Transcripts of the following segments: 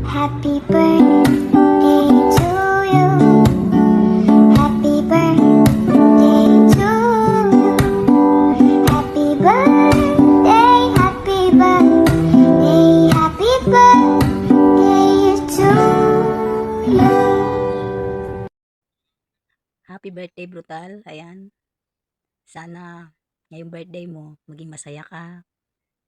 Happy birthday to you. Happy birthday to you. Happy birthday, happy birthday, happy birthday to you. Happy birthday, Brutal. Ayan. Sana ngayong birthday mo, maging masaya ka.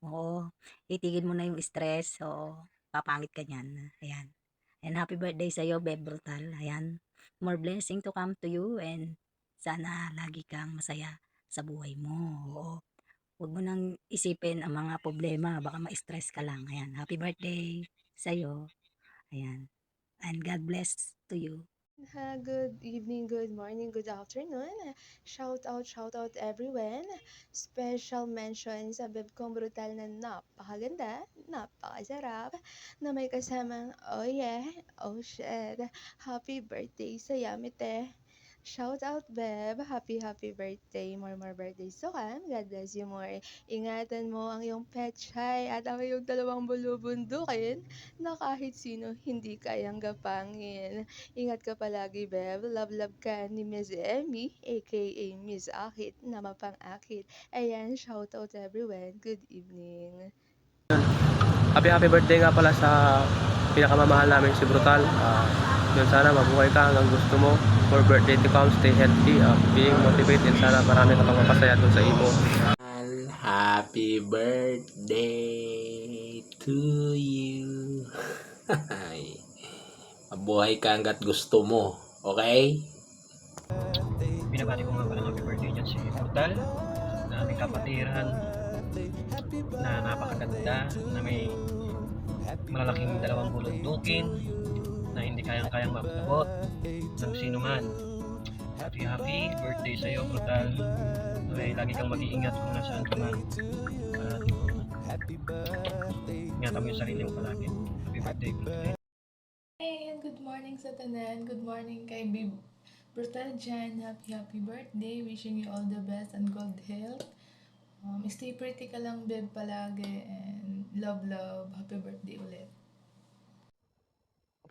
Oo. Itigil mo na yung stress. Oo. Papangit ka niyan. Ayan. And happy birthday sa'yo, Beb Brutal. Ayan. More blessing to come to you and sana lagi kang masaya sa buhay mo. Oo. Huwag mo nang isipin ang mga problema. Baka ma-stress ka lang. Ayan. Happy birthday sa'yo. Ayan. And God bless to you. Good evening, good morning, good afternoon. Shout out everyone. Special mention sa beb kong brutal na napakaganda, napakasarap, na may kasamang oh yeah, oh shit. Happy birthday sa Yamite. Shout out, Beb. Happy birthday. More birthdays to come. God bless you more. Ingatan mo ang iyong pechay at ang iyong dalawang bulubundukin na kahit sino hindi kayang gapangin. Ingat ka palagi, Beb. Love ka ni Miss Emmy, aka Miss Akit, na mapang-akit. Ayan, shout out everyone. Good evening. Happy birthday nga pala sa pinakamamahal namin si Brutal. Yun, sana mabuhay ka hanggang gusto mo. For birthday to come, stay healthy, being motivated. Sana marami ka pang mapasaya dun sa imo. Happy birthday to you. Mabuhay ka hanggat gusto mo. Okay? Binabati ko nga pala happy birthday dyan si Brutal, na aming kapatiran, na napakaganda, na may malalaking dalawang bulundukin, na hindi kayang mapabot ng sino man. Happy birthday sa iyo, Brutal. Ay, lagi kang mag-iingat kung nasaan ka man. Ingatan mo yung sarili mo palagi. Happy birthday, Brutal. Hey, and good morning sa tanan. Good morning kay Bib Brutal Jan. Happy birthday. Wishing you all the best and good health. Stay pretty ka lang, Beb, palagi. And love. Happy birthday ulit.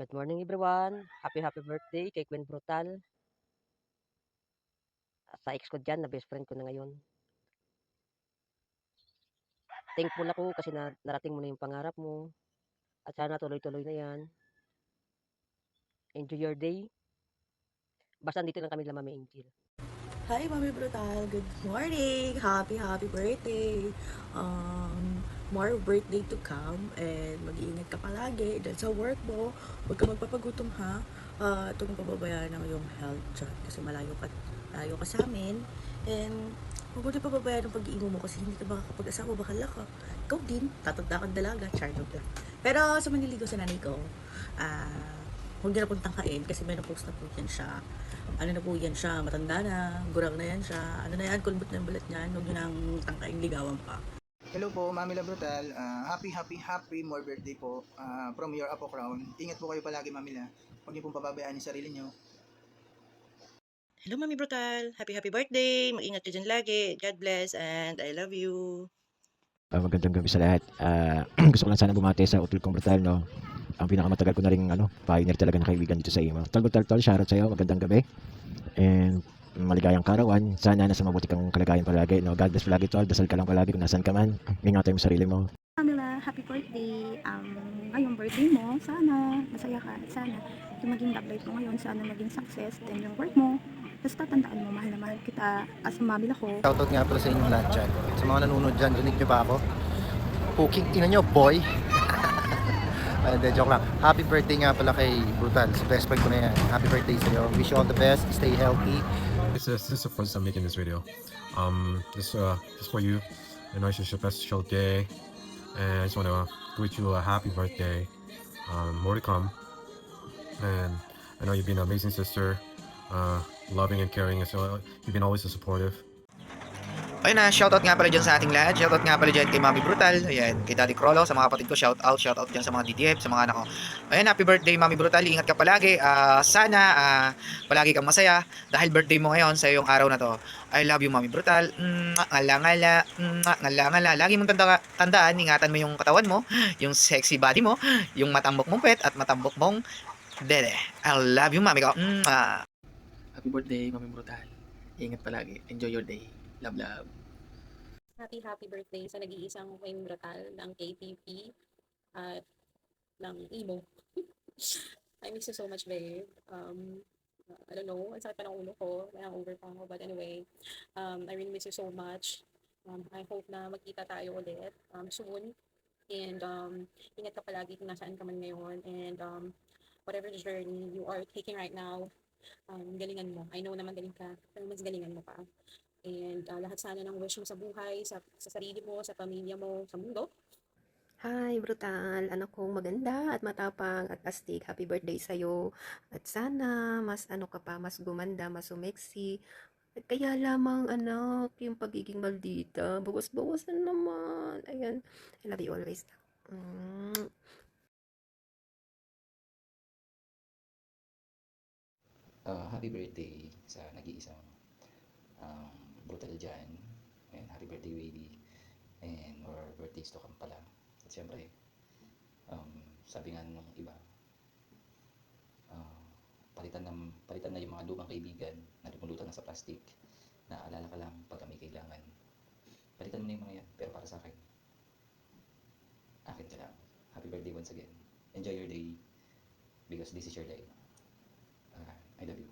Good morning everyone. Happy birthday kay Queen Brutal. Sa ex ko dyan, na best friend ko na ngayon. Thankful ako kasi narating mo na yung pangarap mo. At sana tuloy-tuloy na yan. Enjoy your day. Basta dito lang kami lang, Mami Angel. Hi, Mami Brutal. Good morning. Happy birthday. More birthday to come and mag-iingat ka palagi dyan sa work mo. Huwag ka magpapagutom, ha. Ito mong pababayaan ng iyong health dyan kasi malayo ka sa amin. And huwag mo din pababayaan ng pag-iimo mo kasi hindi ka makakapag-asawa, bakala ka. Ikaw din, tatanda kang dalaga, charot lang. Pero sa maniligo sa nanay ko, huwag niya na pong tangkain kasi menopause na po yan siya. Ano na po yan siya, matanda na, gurang na yan siya. Ano na yan, kulbot na yung balat niyan, huwag niyo nang tangkain, ligawan pa. Hello po, Mami La Brutal. Happy more birthday po from your Apo Crown. Ingat po kayo palagi, Mami La. Huwag niyo pong pababayaan yung sarili niyo. Hello, Mami Brutal. Happy birthday. Mag-ingat ka dyan lagi. God bless and I love you. Magandang gabi sa lahat. Gusto ko lang sana bumati sa utol kong Brutal, no? Ang pinakamatagal ko na rin, pioneer talaga na kaibigan dito sa imo. Tol, shoutout sa'yo. Magandang gabi. And maligayang karawan. Sana nasa mabuti kang kalagayan palagi, no? God bless palagi, tol. Dasal ka lang palagi kung nasan ka man. Ingatan mo sarili mo. Pamela, happy birthday. Ngayong birthday mo, sana masaya ka. Sana yung maging love life mo ngayon, sana maging success. Then yung work mo, basta tandaan mo, mahal na mahal kita as a mami ko. Shoutout nga pala sa inyong lahat dyan. Sa mga nanonood dyan, rinig niyo ba ako? Puking ina niyo, boy! Joke lang. Happy birthday nga pala kay Brutal. Sa best friend ko na yan. Happy birthday sa'yo. Wish you all the best. Stay healthy. This is the first time making this video. This for you. I know it's your special day, and I just want to wish you a happy birthday. More to come, and I know you've been an amazing sister, loving and caring as well. You've been always so supportive. Ayun na, shoutout nga pala dyan sa ating lahat. Shoutout nga pala dyan kay Mami Brutal. Ayan, kay Daddy Crollo, sa mga kapatid ko. Shoutout dyan sa mga DDF, sa mga anak ko. Ayan, happy birthday Mami Brutal. Ingat ka palagi. Sana palagi kang masaya dahil birthday mo ngayon sa iyong araw na to. I love you Mami Brutal. Ngala ngala, ngala ngala. Lagi mong tandaan, ingatan mo yung katawan mo, yung sexy body mo, yung matambok mong pet at matambok mong dede. I love you Mami ko. Happy birthday Mami Brutal. Ingat palagi. Enjoy your day. Love, love. Happy birthday sa nag-iisang Wayne Brutal ng KTP at ng Imo. I miss you so much, babe. I don't know, ang sakit pa ng ulo ko, over pa ako. But anyway, I really miss you so much. I hope na magkita tayo ulit soon. And ingat ka palagi kung nasaan ka man ngayon. And whatever journey you are taking right now, galingan mo. I know na magaling ka, pero mas galingan mo pa. And lahat sana ng wish mo sa buhay, sa sarili mo, sa pamilya mo, sa mundo. Hi, Brutal. Anak kong maganda at matapang at astig. Happy birthday sa'yo. At sana, mas ka pa, mas gumanda, mas sumeksi. At kaya lamang, anak, yung pagiging maldita. Bawas-bawasan naman. Ayan. I love you always. Happy birthday sa nag-iisang Brutal dyan. And happy birthday, Wavy. And more birthdays to come pala. At syempre, sabi nga nung iba, palitan na yung mga lumang kaibigan na lumulutan na sa plastic. Naaalala ka lang pagka may kailangan. Palitan mo na yung mga yan. Pero para sa akin ka lang. Happy birthday once again. Enjoy your day because this is your day. I love you.